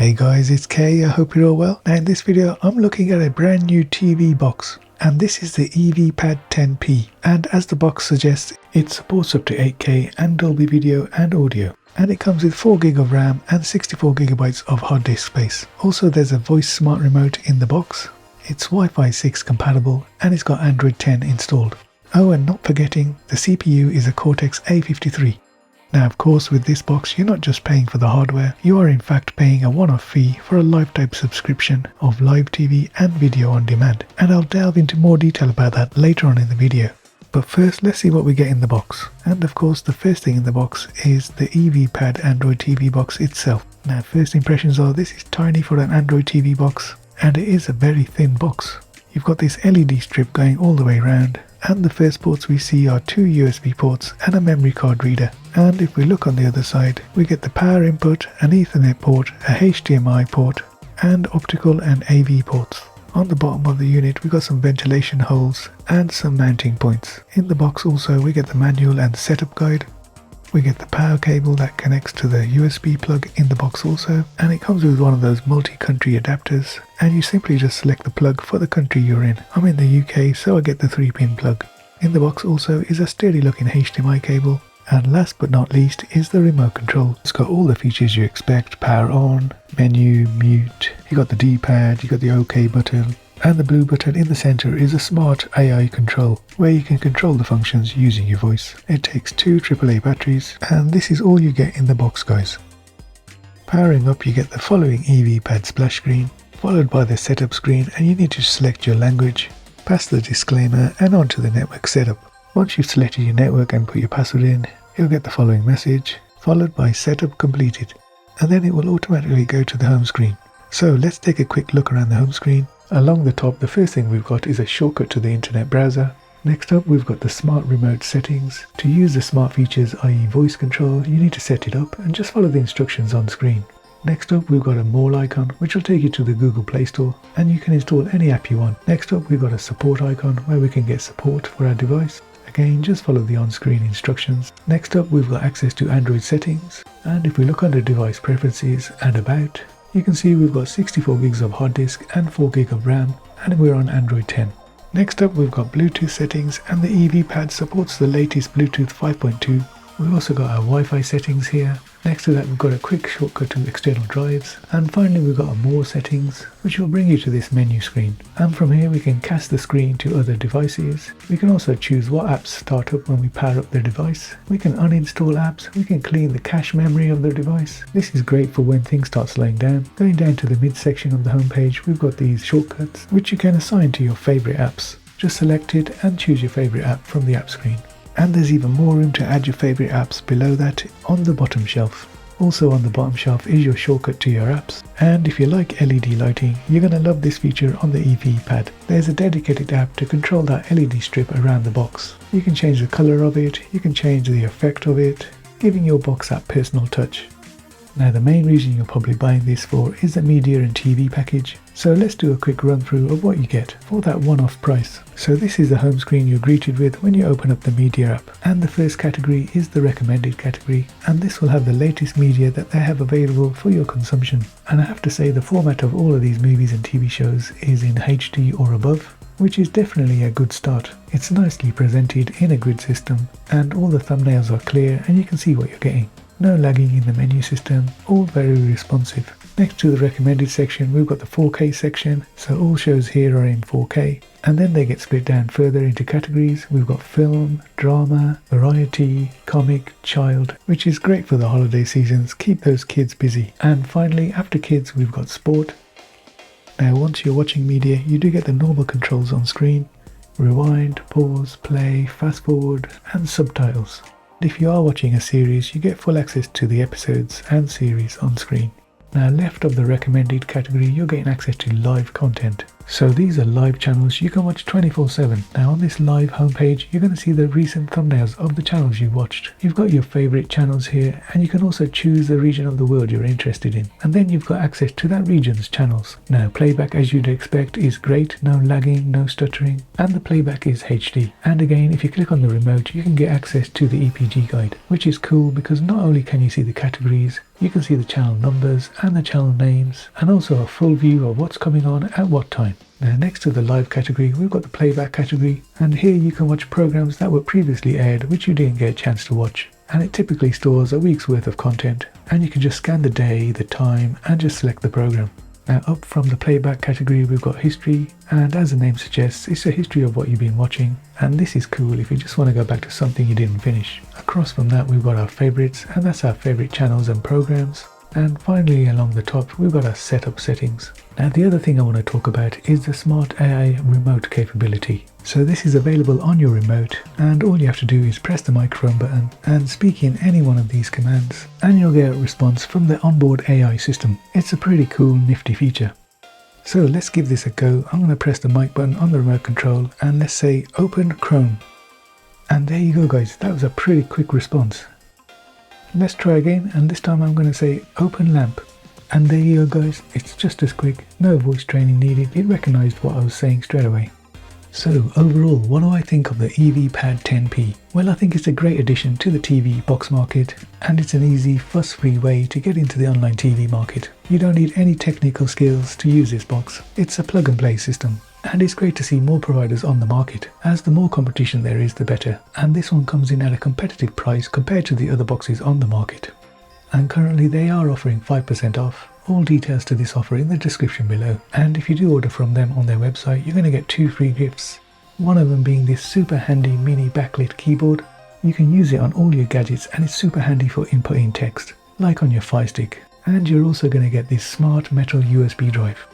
Hey guys, it's Kay. I hope you're all well. Now in this video I'm looking at a brand new TV box, and this is the EVPAD 10p, and as the box suggests, it supports up to 8K and Dolby video and audio, and it comes with 4GB of RAM and 64GB of hard disk space. Also there's a voice smart remote in the box. It's Wi-Fi 6 compatible and it's got Android 10 installed. Oh, and not forgetting, the CPU is a Cortex A53. Now of course with this box you're not just paying for the hardware, you are in fact paying a one-off fee for a lifetime subscription of live TV and video on demand, and I'll delve into more detail about that later on in the video. But first let's see what we get in the box, and of course the first thing in the box is the EVPAD Android TV box itself. Now first impressions are this is tiny for an Android TV box, and it is a very thin box. You've got this LED strip going all the way around, and the first ports we see are two USB ports and a memory card reader. And if we look on the other side, we get the power input, an Ethernet port, a HDMI port, and optical and AV ports. On the bottom of the unit we got some ventilation holes and some mounting points. In the box also we get the manual and setup guide. We get the power cable that connects to the USB plug in the box also, and it comes with one of those multi-country adapters, and you simply just select the plug for the country you're in. I'm in the UK, so I get the 3-pin plug. In the box also is a sturdy looking HDMI cable, and last but not least is the remote control. It's got all the features you expect: power on, menu, mute, you got the D-pad, you got the OK button, and the blue button in the center is a smart AI control where you can control the functions using your voice. It takes two AAA batteries, and this is all you get in the box guys. Powering up you get the following EVPAD splash screen, followed by the setup screen, and you need to select your language, past the disclaimer and onto the network setup. Once you've selected your network and put your password in, you'll get the following message, followed by setup completed, and then it will automatically go to the home screen. So let's take a quick look around the home screen. Along the top, the first thing we've got is a shortcut to the internet browser. Next up we've got the smart remote settings. To use the smart features, i.e. voice control, you need to set it up and just follow the instructions on screen. Next up we've got a more icon which will take you to the Google Play Store, and you can install any app you want. Next up we've got a support icon where we can get support for our device. Again, just follow the on-screen instructions. Next up we've got access to Android settings, and if we look under device preferences and about, you can see we've got 64GB of hard disk and 4GB of RAM, and we're on Android 10. Next up we've got Bluetooth settings, and the EVPAD supports the latest Bluetooth 5.2. We've also got our Wi-Fi settings here. Next to that we've got a quick shortcut to external drives, and finally we've got a more settings which will bring you to this menu screen, and from here we can cast the screen to other devices. We can also choose what apps start up when we power up the device. We can uninstall apps, we can clean the cache memory of the device. This is great for when things start slowing down. Going down to the mid section of the home page we've got these shortcuts which you can assign to your favorite apps. Just select it and choose your favorite app from the app screen. And there's even more room to add your favorite apps below that on the bottom shelf. Also on the bottom shelf is your shortcut to your apps, and if you like LED lighting, you're going to love this feature on the EVPAD. There's a dedicated app to control that LED strip around the box. You can change the color of it, you can change the effect of it, giving your box that personal touch. Now the main reason you're probably buying this for is the media and TV package, so let's do a quick run through of what you get for that one-off price. So this is the home screen you're greeted with when you open up the media app, and the first category is the recommended category, and this will have the latest media that they have available for your consumption. And I have to say the format of all of these movies and TV shows is in HD or above, which is definitely a good start. It's nicely presented in a grid system, and all the thumbnails are clear and you can see what you're getting. No lagging in the menu system, all very responsive. Next to the recommended section we've got the 4K section, so all shows here are in 4K, and then they get split down further into categories. We've got film, drama, variety, comic, child, which is great for the holiday seasons, keep those kids busy. And finally after kids we've got sport. Now once you're watching media you do get the normal controls on screen: rewind, pause, play, fast forward and subtitles. If you are watching a series, you get full access to the episodes and series on screen. Now left of the recommended category you're getting access to live content. So these are live channels you can watch 24/7. Now on this live homepage you're going to see the recent thumbnails of the channels you watched. You've got your favourite channels here, and you can also choose the region of the world you're interested in, and then you've got access to that region's channels. Now playback, as you'd expect, is great, no lagging, no stuttering, and the playback is HD. And again, if you click on the remote you can get access to the EPG guide, which is cool because not only can you see the categories, You can see the channel numbers and the channel names, and also a full view of what's coming on at what time. Now next to the live category, we've got the playback category, and here you can watch programs that were previously aired which you didn't get a chance to watch. And it typically stores a week's worth of content, and you can just scan the day, the time, and just select the program. Now up from the playback category, we've got history, and as the name suggests, it's a history of what you've been watching, and this is cool if you just want to go back to something you didn't finish. Across from that, we've got our favorites, and that's our favorite channels and programs. And finally, along the top, we've got our setup settings. Now the other thing I want to talk about is the Smart AI remote capability. So this is available on your remote, and all you have to do is press the microphone button and speak in any one of these commands, and you'll get a response from the onboard AI system. It's a pretty cool, nifty feature. So let's give this a go. I'm going to press the mic button on the remote control, and let's say open Chrome. And there you go guys, that was a pretty quick response. Let's try again, and this time I'm going to say open lamp. And there you go guys, it's just as quick, no voice training needed, it recognised what I was saying straight away. So overall, what do I think of the EVPAD 10p? Well, I think it's a great addition to the TV box market, and it's an easy, fuss-free way to get into the online TV market. You don't need any technical skills to use this box, it's a plug-and-play system. And it's great to see more providers on the market, as the more competition there is the better, and this one comes in at a competitive price compared to the other boxes on the market. And currently they are offering 5% off. All details to this offer in the description below, and if you do order from them on their website, you're going to get 2 free gifts. One of them being this super handy mini backlit keyboard. You can use it on all your gadgets, and it's super handy for inputting text, like on your Fire Stick. And you're also going to get this smart metal USB drive.